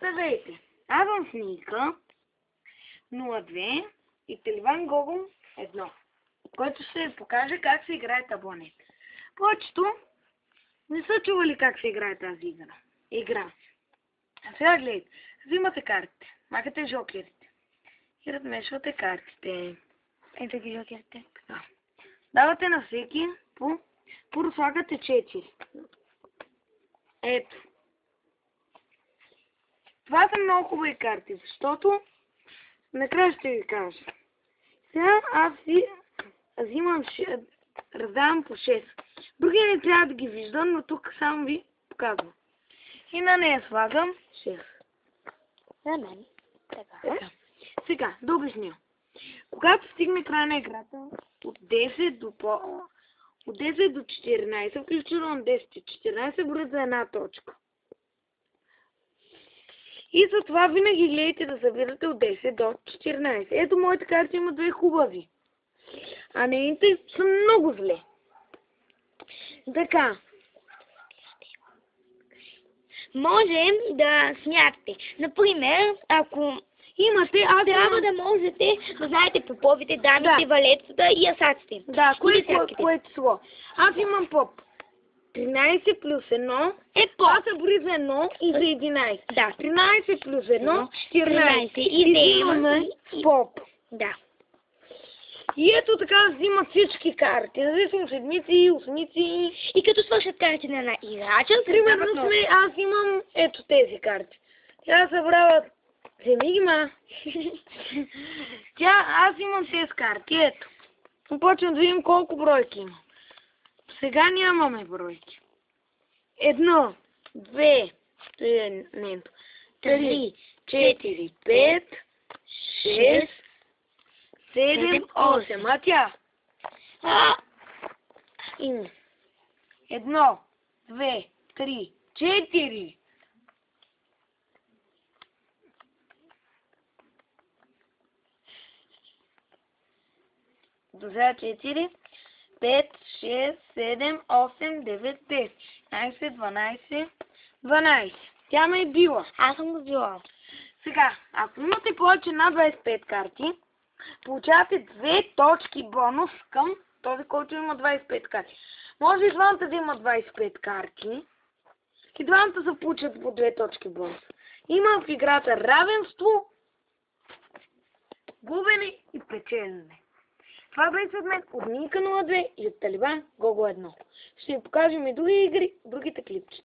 Здравейте! Аз съм Сника 02 и Таливан Гого 1, който ще ви покаже как се играе таблонет. Повечето не са чували как се играе тази игра. А сега гледайте, взимате картите, махате жокерите и размешвате картите. Ето ги жокерите. Да. Давате на всеки първо слагате 4. Ето. Това са много хубави карти, защото накрая ще ви кажа. Сега аз взимам, раздавам по 6. Други не трябва да ги виждам, но тук само ви показвам. И на нея слагам 6. За мен. Така. Сега, да обясня. Когато стигне края на играта, от 10 до 14, включително 10 и 14, броят за една точка. И за това винаги гледайте да събирате от 10 до 14. Ето моите карти има две хубави. А нейните са много зле. Така. Можем да смятате. Например, ако Имате, трябва да можете да знаете поповите, дамите, валетата и асаците. Да, кое е число? Аз имам поп. 13 плюс 1 това се брои за 1 и за 11. Да. 13 плюс 1, 14. И да имаме поп. Да. И ето така взимат всички карти. Независимо седмици, осмици. И като свършат карти на една играча, примерно аз имам ето тези карти. Тя събрава Енигма. Аз имам 6 карти, ето. Почвам да видим колко бройки има. Сега нямаме бройки. 1, 2, 3, 4, 5, 6, 7, 8. А тя? Има. 1, 2, 3, 4. До сега 4, 5, 6, 7, 8, 9, 10, 11, 12. Тя ме е била. Аз съм го била. Сега, ако имате повече на 25 карти, получавате 2 точки бонус към този, който има 25 карти. Може и двамата да има 25 карти и двамата да получат по 2 точки бонус. Има в играта равенство, губене и печелене. Това беше от мен от Ника 02 и от Таливан Гого 1. Ще ви покажем и други игри, другите клипчета.